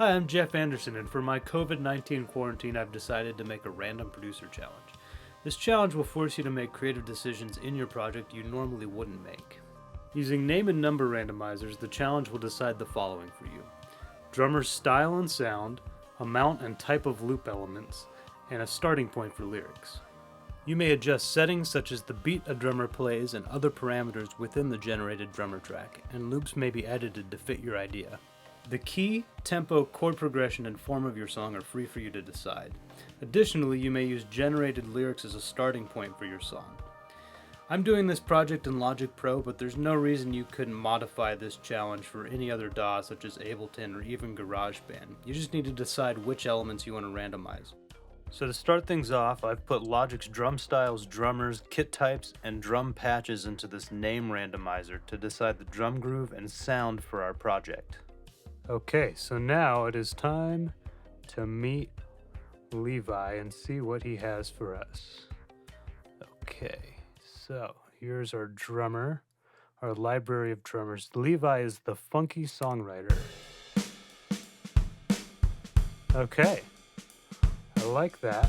Hi, I'm Jeff Anderson, and for my COVID-19 quarantine, I've decided to make a random producer challenge. This challenge will force you to make creative decisions in your project you normally wouldn't make. Using name and number randomizers, the challenge will decide the following for you: drummer's style and sound, amount and type of loop elements, and a starting point for lyrics. You may adjust settings such as the beat a drummer plays and other parameters within the generated drummer track, and loops may be edited to fit your idea. The key, tempo, chord progression, and form of your song are free for you to decide. Additionally, you may use generated lyrics as a starting point for your song. I'm doing this project in Logic Pro, but there's no reason you couldn't modify this challenge for any other DAW such as Ableton or even GarageBand. You just need to decide which elements you want to randomize. So to start things off, I've put Logic's drum styles, drummers, kit types, and drum patches into this name randomizer to decide the drum groove and sound for our project. Okay, so now it is time to meet Levi and see what he has for us. Okay, so here's our drummer, our library of drummers. Levi is the funky songwriter. Okay, I like that.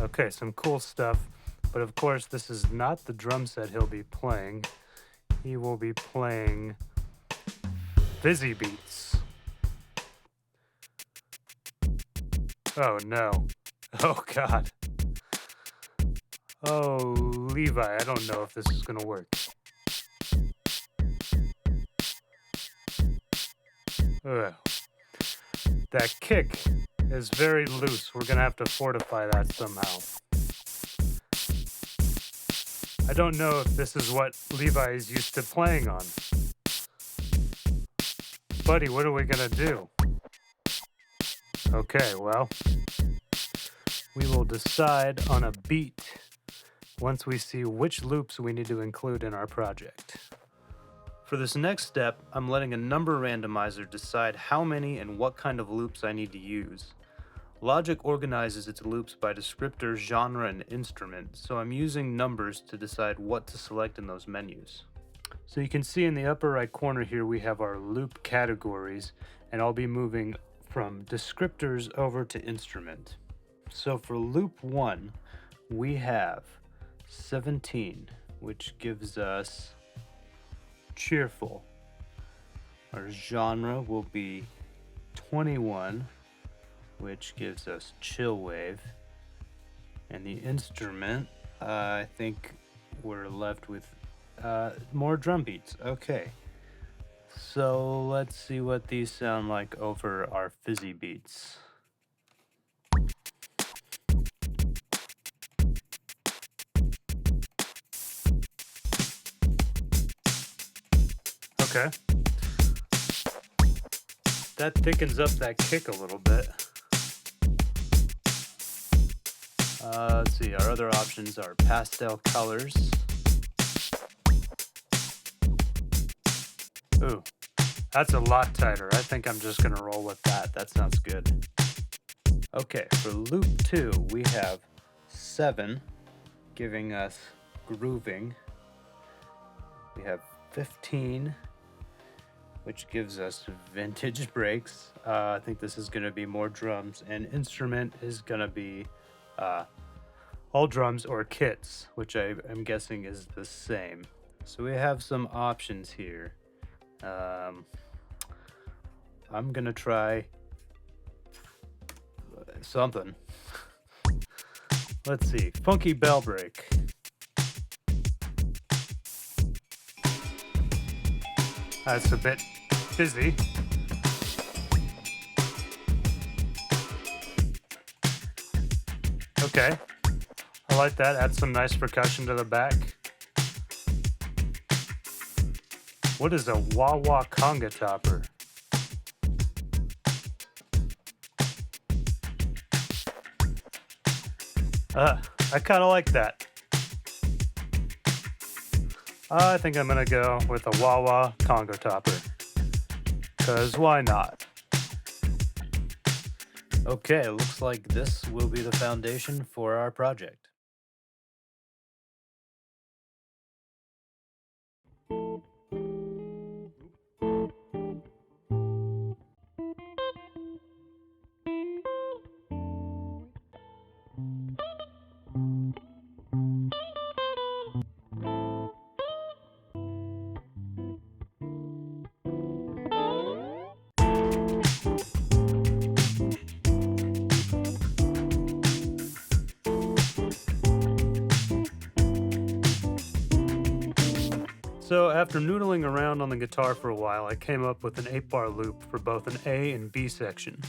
Okay, some cool stuff. But of course, this is not the drum set he'll be playing. He will be playing fizzy beats. Oh no. Oh God. Oh, Levi, I don't know if this is gonna work. Ugh. That kick is very loose. We're gonna have to fortify that somehow. I don't know if this is what Levi is used to playing on. Buddy, what are we gonna do? Okay, well, we will decide on a beat once we see which loops we need to include in our project. For this next step, I'm letting a number randomizer decide how many and what kind of loops I need to use. Logic organizes its loops by descriptor, genre, and instrument, so I'm using numbers to decide what to select in those menus. So you can see in the upper right corner here we have our loop categories, and I'll be moving from descriptors over to instrument. So for loop 1, we have 17, which gives us cheerful. Our genre will be 21, which gives us chill wave. And the instrument, I think we're left with more drum beats. Okay, so let's see what these sound like over our fizzy beats. Okay, that thickens up that kick a little bit. Let's see, our other options are pastel colors. Ooh, that's a lot tighter. I think I'm just gonna roll with that. That sounds good. Okay, for loop 2, we have 7, giving us grooving. We have 15, which gives us vintage breaks. I think this is gonna be more drums, and instrument is gonna be all drums or kits, which I'm guessing is the same. So we have some options here. I'm gonna try something. Let's see, funky bell break. That's a bit busy. Okay, I like that. Add some nice percussion to the back. What is a wah-wah conga topper? I kind of like that. I think I'm gonna go with a wah-wah conga topper. 'Cause why not? Okay, looks like this will be the foundation for our project. So after noodling around on the guitar for a while, I came up with an 8-bar loop for both an A and B section.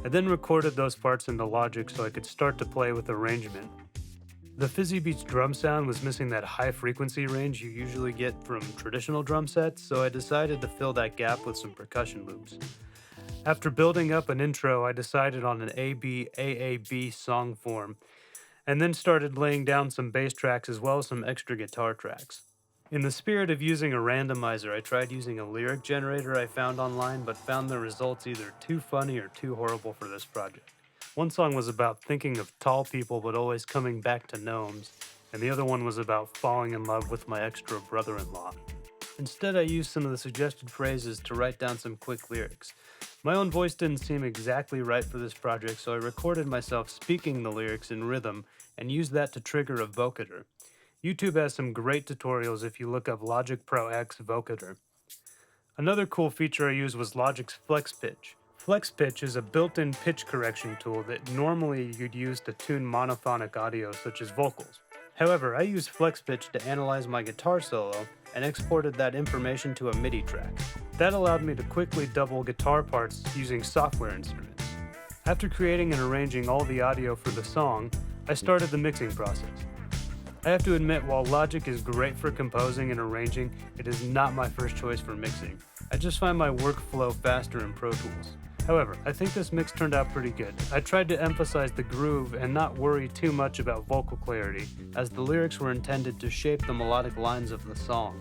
I then recorded those parts into Logic so I could start to play with arrangement. The Fizzy Beats drum sound was missing that high frequency range you usually get from traditional drum sets, so I decided to fill that gap with some percussion loops. After building up an intro, I decided on an AB-AAB song form, and then started laying down some bass tracks as well as some extra guitar tracks. In the spirit of using a randomizer, I tried using a lyric generator I found online, but found the results either too funny or too horrible for this project. One song was about thinking of tall people but always coming back to gnomes, and the other one was about falling in love with my extra brother-in-law. Instead, I used some of the suggested phrases to write down some quick lyrics. My own voice didn't seem exactly right for this project, so I recorded myself speaking the lyrics in rhythm and used that to trigger a vocoder. YouTube has some great tutorials if you look up Logic Pro X vocoder. Another cool feature I used was Logic's FlexPitch. FlexPitch is a built-in pitch correction tool that normally you'd use to tune monophonic audio such as vocals. However, I used FlexPitch to analyze my guitar solo and exported that information to a MIDI track. That allowed me to quickly double guitar parts using software instruments. After creating and arranging all the audio for the song, I started the mixing process. I have to admit, while Logic is great for composing and arranging, it is not my first choice for mixing. I just find my workflow faster in Pro Tools. However, I think this mix turned out pretty good. I tried to emphasize the groove and not worry too much about vocal clarity, as the lyrics were intended to shape the melodic lines of the song.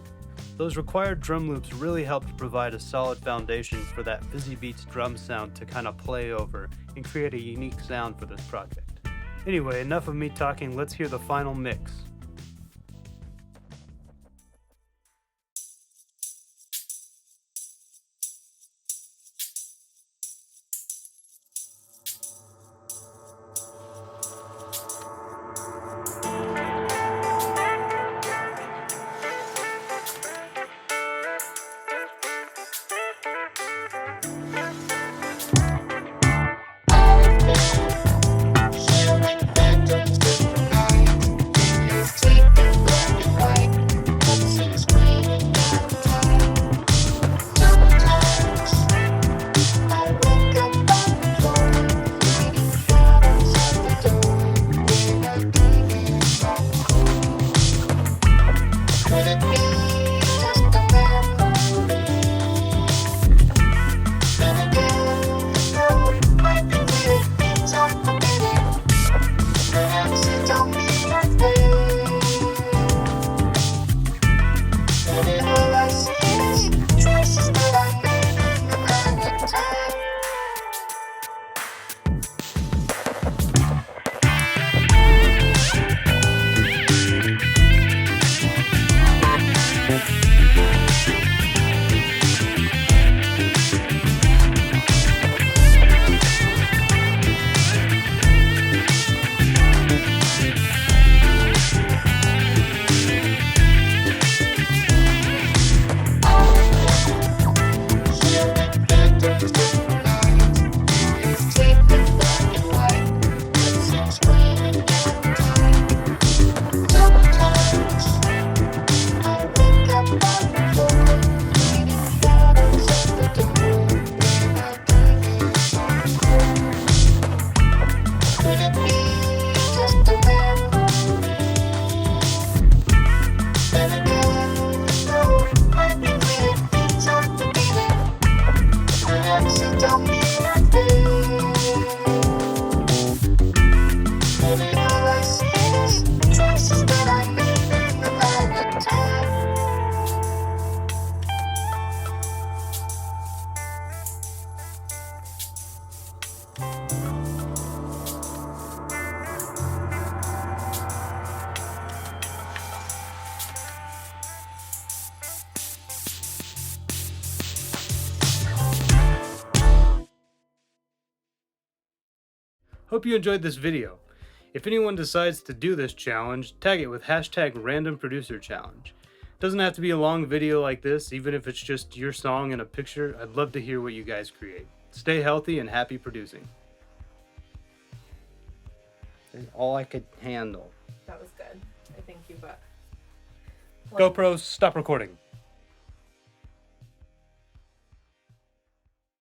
Those required drum loops really helped provide a solid foundation for that Fizzy Beats drum sound to kind of play over and create a unique sound for this project. Anyway, enough of me talking, let's hear the final mix. Hope you enjoyed this video. If anyone decides to do this challenge, tag it with #RandomProducerChallenge. Doesn't have to be a long video like this, even if it's just your song and a picture. I'd love to hear what you guys create. Stay healthy and happy producing. That's all I could handle. That was good. I think you GoPro, stop recording.